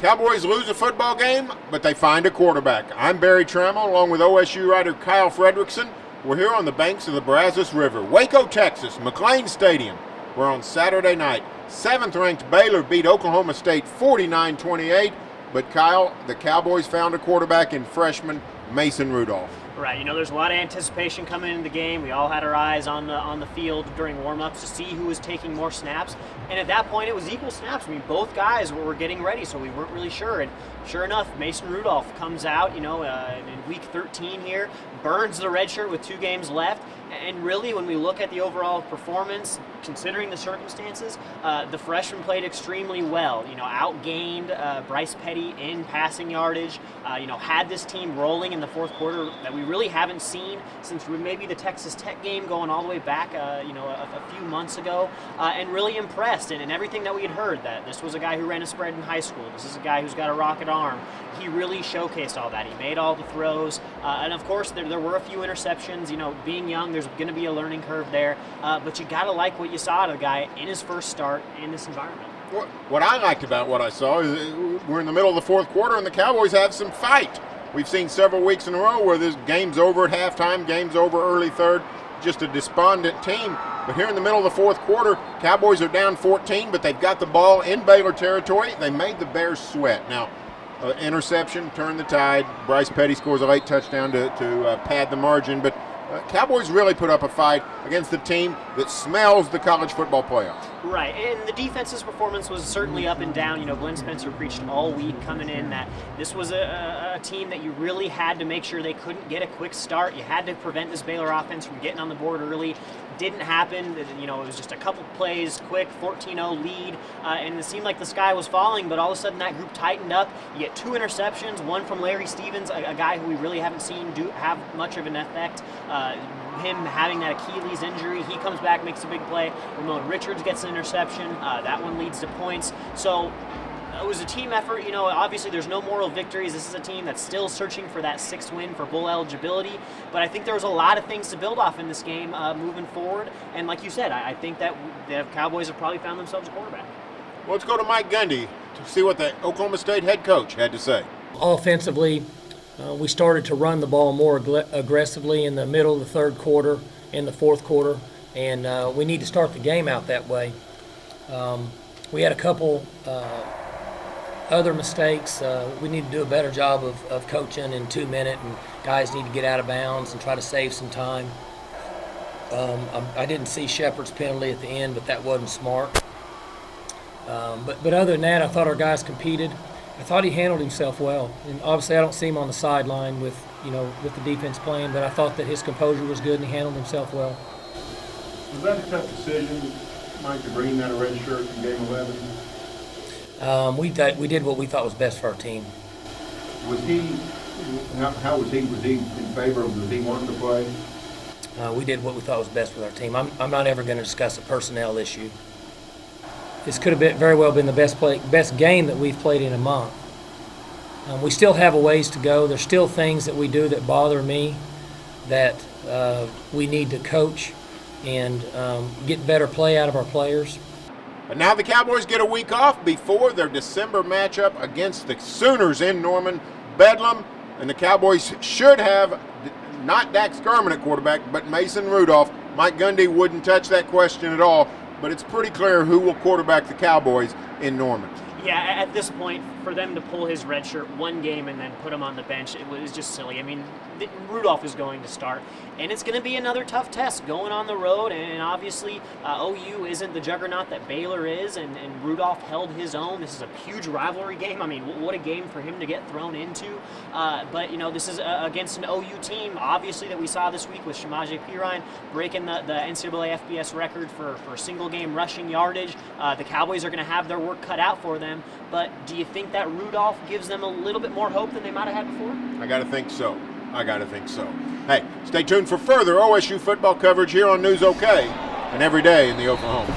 Cowboys lose a football game, but they find a quarterback. I'm Barry Trammell, along with OSU writer Kyle Fredrickson. We're here on the banks of the Brazos River, Waco, Texas, McLean Stadium. We're on Saturday night. 7th-ranked Baylor beat Oklahoma State 49-28, but Kyle, the Cowboys found a quarterback in freshman Mason Rudolph. Right, there's a lot of anticipation coming into the game. We all had our eyes on the field during warm-ups to see who was taking more snaps. And at that point, it was equal snaps. Both guys were getting ready, so we weren't really sure. And sure enough, Mason Rudolph comes out, in week 13 here, burns the red shirt with 2 games left. And really, when we look at the overall performance, considering the circumstances, the freshman played extremely well. Outgained Bryce Petty in passing yardage. Had this team rolling in the fourth quarter that we really haven't seen since maybe the Texas Tech game going all the way back, a few months ago, and really impressed. And everything that we had heard, that this was a guy who ran a spread in high school. This is a guy who's got a rocket arm. He really showcased all that. He made all the throws, and of course there were a few interceptions. Being young, there's going to be a learning curve there, but you got to like what you saw out of the guy in his first start in this environment. What I liked about what I saw is we're in the middle of the fourth quarter and the Cowboys have some fight. We've seen several weeks in a row where this game's over at halftime, game's over early third, just a despondent team. But here in the middle of the fourth quarter, Cowboys are down 14, but they've got the ball in Baylor territory. They made the Bears sweat. Now, interception, turned the tide. Bryce Petty scores a late touchdown to pad the margin, but Cowboys really put up a fight against the team that smells the college football playoff. Right, and the defense's performance was certainly up and down. Glenn Spencer preached all week coming in that this was a team that you really had to make sure they couldn't get a quick start. You had to prevent this Baylor offense from getting on the board early. Didn't happen. It was just a couple plays, quick 14-0 lead, and it seemed like the sky was falling, but all of a sudden that group tightened up. You get 2 interceptions, one from Larry Stevens, a guy who we really haven't seen have much of an effect. Him having that Achilles injury, he comes back, makes a big play. Ramon Richards gets an interception. That one leads to points. So it was a team effort. Obviously there's no moral victories. This is a team that's still searching for that 6th win for bowl eligibility. But I think there was a lot of things to build off in this game moving forward. And like you said, I think that the Cowboys have probably found themselves a quarterback. Well, let's go to Mike Gundy to see what the Oklahoma State head coach had to say. Offensively, we started to run the ball more aggressively in the middle of the third quarter, in the fourth quarter, and we need to start the game out that way. We had a couple other mistakes. We need to do a better job of coaching in 2-minute, and guys need to get out of bounds and try to save some time. I didn't see Shepard's penalty at the end, but that wasn't smart. But other than that, I thought our guys competed. I thought he handled himself well, and obviously I don't see him on the sideline with the defense playing, but I thought that his composure was good and he handled himself well. Was that a tough decision, Mike, to bring that a red shirt in game 11? We did what we thought was best for our team. Was he? How was he? Was he in favor of? Was he wanting to play? We did what we thought was best with our team. I'm not ever going to discuss a personnel issue. This could have very well been the best game that we've played in a month. We still have a ways to go. There's still things that we do that bother me that we need to coach and get better play out of our players. But now the Cowboys get a week off before their December matchup against the Sooners in Norman, Bedlam, and the Cowboys should have not Dak Skirman at quarterback, but Mason Rudolph. Mike Gundy wouldn't touch that question at all. But it's pretty clear who will quarterback the Cowboys in Norman. Yeah, at this point, for them to pull his red shirt one game and then put him on the bench, it was just silly. Rudolph is going to start, and it's going to be another tough test going on the road, and obviously OU isn't the juggernaut that Baylor is, and Rudolph held his own. This is a huge rivalry game. What a game for him to get thrown into. But this is against an OU team, obviously, that we saw this week with Shamaje Perine breaking the NCAA FBS record for single-game rushing yardage. The Cowboys are going to have their work cut out for them, but do you think that Rudolph gives them a little bit more hope than they might have had before? I got to think so. Hey, stay tuned for further OSU football coverage here on News OK and every day in the Oklahoma.